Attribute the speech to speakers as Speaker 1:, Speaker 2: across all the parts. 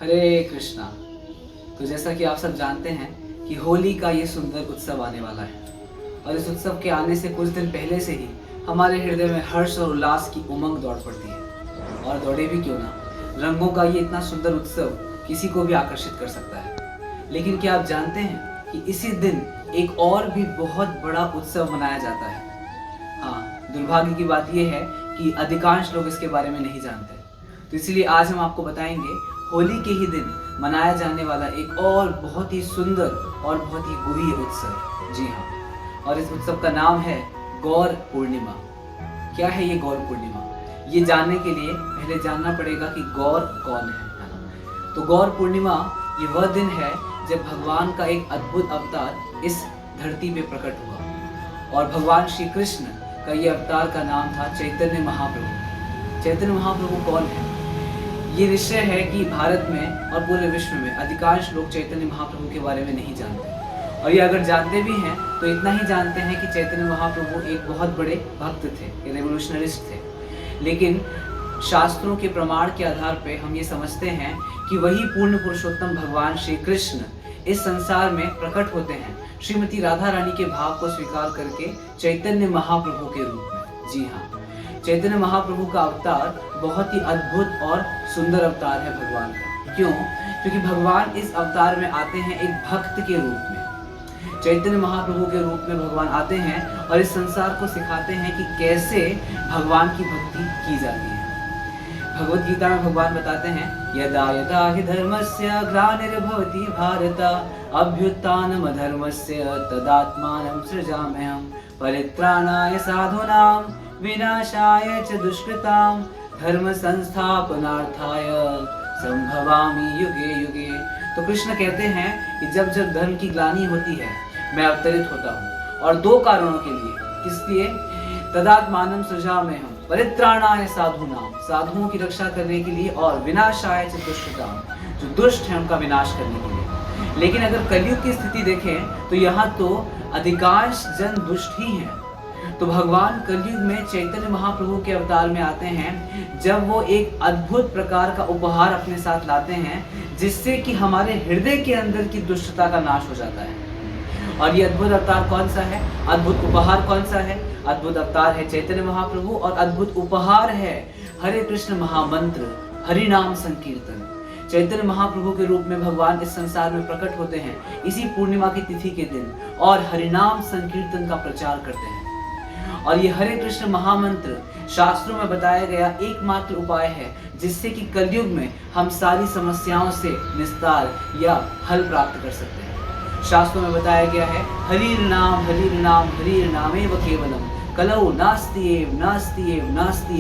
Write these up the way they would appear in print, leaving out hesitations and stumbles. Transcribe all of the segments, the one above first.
Speaker 1: हरे कृष्णा। तो जैसा कि आप सब जानते हैं कि होली का ये सुंदर उत्सव आने वाला है और इस उत्सव के आने से कुछ दिन पहले से ही हमारे हृदय में हर्ष और उल्लास की उमंग दौड़ पड़ती है। और दौड़े भी क्यों ना, रंगों का ये इतना सुंदर उत्सव किसी को भी आकर्षित कर सकता है। लेकिन क्या आप जानते हैं कि इसी दिन एक और भी बहुत बड़ा उत्सव मनाया जाता है। हाँ, दुर्भाग्य की बात यह है कि अधिकांश लोग इसके बारे में नहीं जानते। तो इसलिए आज हम आपको बताएंगे होली के ही दिन मनाया जाने वाला एक और बहुत ही सुंदर और बहुत ही गुह्य उत्सव। जी हाँ, और इस उत्सव का नाम है गौर पूर्णिमा। क्या है ये गौर पूर्णिमा? ये जानने के लिए पहले जानना पड़ेगा कि गौर कौन है। तो गौर पूर्णिमा ये वह दिन है जब भगवान का एक अद्भुत अवतार इस धरती पे प्रकट हुआ। और भगवान श्री कृष्ण का ये अवतार का नाम था चैतन्य महाप्रभु। चैतन्य महाप्रभु कौन है? ये निश्चय है कि भारत में और पूरे विश्व में अधिकांश लोग चैतन्य महाप्रभु के बारे में नहीं जानते। और ये अगर जानते भी हैं तो इतना ही जानते हैं कि चैतन्य महाप्रभु एक बहुत बड़े भक्त थे, रेवोल्यूशनरिस्ट थे। लेकिन शास्त्रों के प्रमाण के आधार पर हम ये समझते हैं कि वही पूर्ण पुरुषोत्तम भगवान श्री कृष्ण इस संसार में प्रकट होते हैं श्रीमती राधा रानी के भाव को स्वीकार करके चैतन्य महाप्रभु के रूप में। जी हाँ, चैतन्य महाप्रभु का अवतार बहुत ही अद्भुत और सुंदर अवतार है भगवान का। क्यों? क्योंकि भगवान इस अवतार में आते हैं एक भक्त के रूप में। चैतन्य महाप्रभु के रूप में भगवान आते हैं और इस संसार को सिखाते हैं कि कैसे भगवान की भक्ति की जाती है। भगवत गीता में भगवान बताते हैं, यदा यदा हि धर्मस्य ग्लानिर्भवति भारत अभ्युत्थानम् अधर्मस्य तदात्मानं सृजाम्यहम् परित्राणाय साधूनां विनाशाय च दुष्कृतां धर्म संस्थापनार्थाय संभवामि युगे युगे। तो कृष्ण कहते हैं कि जब जब धर्म की ग्लानि होती है मैं अवतरित होता हूँ, और दो कारणों के लिए। किस लिए? तदात्मानं सृजाम्यहम् परित्राणाय साधूनां, साधुओं की रक्षा करने के लिए, और विनाशाय च दुष्कृतां, जो दुष्ट है उनका विनाश करने के लिए। लेकिन अगर कलयुग की स्थिति देखें तो यहाँ तो अधिकांश जन दुष्ट ही हैं। तो भगवान कलयुग में चैतन्य महाप्रभु के अवतार में आते हैं जब वो एक अद्भुत प्रकार का उपहार अपने साथ लाते हैं जिससे कि हमारे हृदय के अंदर की दुष्टता का नाश हो जाता है। और ये अद्भुत अवतार कौन सा है? अद्भुत उपहार कौन सा है? अद्भुत अवतार है चैतन्य महाप्रभु, और अद्भुत उपहार है हरे कृष्ण महामंत्र, हरि नाम संकीर्तन। चैतन्य महाप्रभु के रूप में भगवान इस संसार में प्रकट होते हैं इसी पूर्णिमा की तिथि के दिन और हरिनाम संकीर्तन का प्रचार करते हैं। और ये हरे कृष्ण महामंत्र शास्त्रों में बताया गया एकमात्र उपाय है जिससे कि कलयुग में हम सारी समस्याओं से निस्तार या हल प्राप्त कर सकते हैं। शास्त्रों में बताया गया है, हरिर नाम हरिर नामेव केवलम कलौ नास्ति एव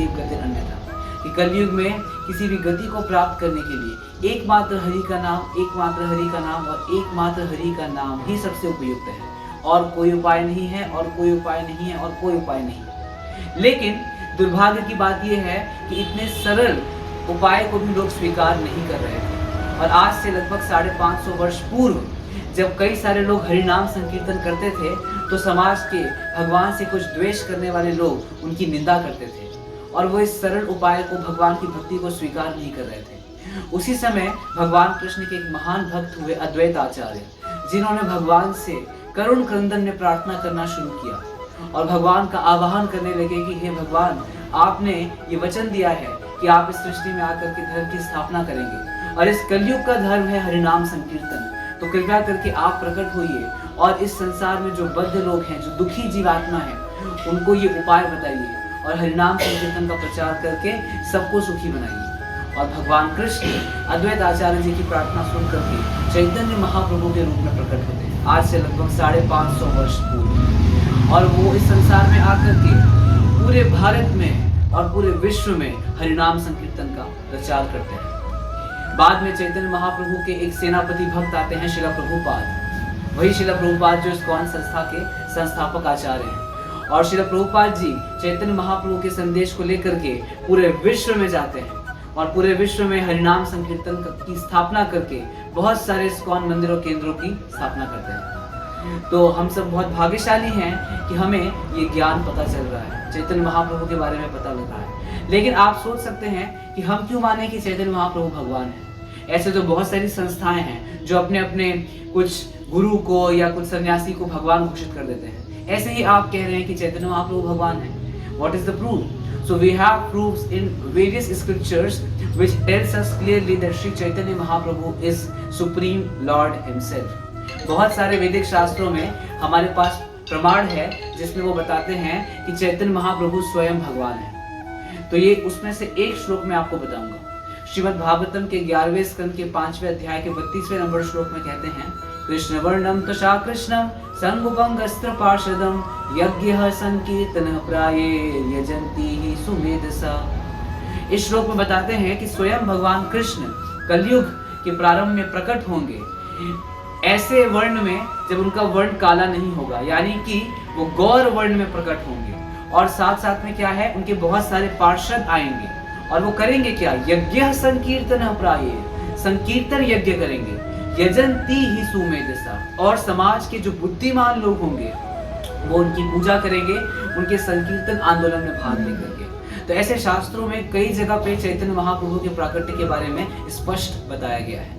Speaker 1: गतिर् अन्यथा। कि कलयुग में किसी भी गति को प्राप्त करने के लिए एकमात्र हरि का नाम और एकमात्र हरि का नाम ही सबसे उपयुक्त है। और कोई उपाय नहीं है, और कोई उपाय नहीं है, और कोई उपाय नहीं है। लेकिन दुर्भाग्य की बात यह है कि इतने सरल उपाय को भी लोग स्वीकार नहीं कर रहे थे। और आज से लगभग 550 वर्ष पूर्व जब कई सारे लोग हरिनाम संकीर्तन करते थे तो समाज के भगवान से कुछ द्वेष करने वाले लोग उनकी निंदा करते थे और वो इस सरल उपाय को, भगवान की भक्ति को स्वीकार नहीं कर रहे थे। उसी समय भगवान कृष्ण के एक महान भक्त हुए अद्वैत आचार्य, जिन्होंने भगवान से करुण क्रंदन में प्रार्थना करना शुरू किया और भगवान का आवाहन करने लगे कि हे भगवान, आपने ये वचन दिया है कि आप इस सृष्टि में आकर के धर्म की स्थापना करेंगे और इस कलयुग का धर्म है हरिनाम संकीर्तन। तो कृपया करके आप प्रकट होइए और इस संसार में जो बद्ध लोग हैं, जो दुखी जीवात्मा है, उनको ये उपाय बताइए और हरिनाम संकीर्तन का प्रचार करके सबको सुखी बनाइए। और भगवान कृष्ण अद्वैत आचार्य जी की प्रार्थना सुन करके चैतन्य महाप्रभु के रूप में प्रकट होते हैं आज से लगभग 550 वर्ष पूर्व। और वो इस संसार में आकर के पूरे भारत में और पूरे विश्व में हरिनाम संकीर्तन का प्रचार करते हैं। बाद में चैतन्य महाप्रभु के एक सेनापति भक्त आते हैं, शिला प्रभुपाद। वही शिला प्रभुपाद जो इस्कॉन संस्था के संस्थापक आचार्य हैं। और शिला प्रभुपाद जी चैतन्य महाप्रभु के संदेश को लेकर के पूरे विश्व में जाते हैं और पूरे विश्व में हरिनाम संकीर्तन की स्थापना करके बहुत सारे इस्कॉन मंदिरों केंद्रों की स्थापना करते हैं। तो हम सब बहुत भाग्यशाली हैं कि हमें ये ज्ञान पता चल रहा है, चैतन्य महाप्रभु के बारे में पता लग रहा है। लेकिन आप सोच सकते हैं कि हम क्यों माने कि चैतन्य महाप्रभु भगवान है। ऐसे तो बहुत सारी संस्थाएं हैं जो अपने अपने कुछ गुरु को या कुछ सन्यासी को भगवान घोषित कर देते हैं। ऐसे ही आप कह रहे हैं कि चैतन्य महाप्रभु भगवान है। What is the proof? So we have proofs in various scriptures which tells us clearly that Sri Chaitanya Mahaprabhu is Supreme Lord Himself. बहुत सारे वैदिक शास्त्रों में हमारे पास प्रमाण है जिसमें वो बताते हैं कि चैतन्य महाप्रभु स्वयं भगवान है। तो ये उसमें से एक श्लोक मैं आपको बताऊंगा। श्रीमद् भागवतम के 11वें स्कंद के 5वें अध्याय के 32वें नंबर श्लोक में कहते हैं, कृष्ण वर्णम तशा कृष्णम संगुपंगस्त्र पार्षदम यज्ञ संकीर्तन प्राये यजंती ही सुमेधसा। इस श्लोक में बताते हैं कि स्वयं भगवान कृष्ण कलयुग के प्रारंभ में प्रकट होंगे ऐसे वर्ण में जब उनका वर्ण काला नहीं होगा, यानी कि वो गौर वर्ण में प्रकट होंगे। और साथ साथ में क्या है, उनके बहुत सारे पार्षद आएंगे और वो करेंगे क्या, यज्ञ संकीर्तन प्राये, संकीर्तन यज्ञ करेंगे, यजंती ही सुमेधसा, और समाज के जो बुद्धिमान लोग होंगे वो उनकी पूजा करेंगे, उनके संकीर्तन आंदोलन में भाग लेकर के। तो ऐसे शास्त्रों में कई जगह पे चैतन्य महाप्रभु के प्राकट्य के बारे में स्पष्ट बताया गया है।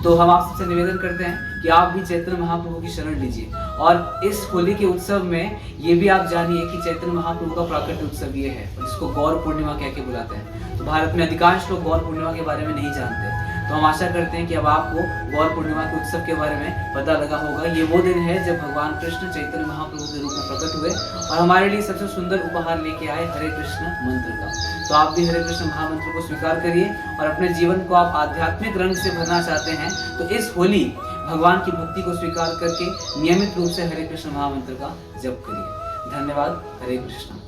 Speaker 1: तो हम आप सबसे निवेदन करते हैं कि आप भी चैतन्य महाप्रभु की शरण लीजिए और इस होली के उत्सव में ये भी आप जानिए कि चैतन्य महाप्रभु का प्राकट्य उत्सव ये है, जिसको गौर पूर्णिमा कह के बुलाते हैं। तो भारत में अधिकांश लोग गौर पूर्णिमा के बारे में नहीं जानते, तो हम आशा करते हैं कि अब आपको गौर पूर्णिमा के उत्सव के बारे में पता लगा होगा। ये वो दिन है जब भगवान कृष्ण चैतन्य महाप्रभु के रूप में प्रकट हुए और हमारे लिए सबसे सुंदर उपहार लेके आए हरे कृष्ण मंत्र का। तो आप भी हरे कृष्ण महामंत्र को स्वीकार करिए और अपने जीवन को आप आध्यात्मिक रंग से भरना चाहते हैं तो इस होली भगवान की भक्ति को स्वीकार करके नियमित रूप से हरे कृष्ण महामंत्र का जप करिए। धन्यवाद। हरे कृष्ण।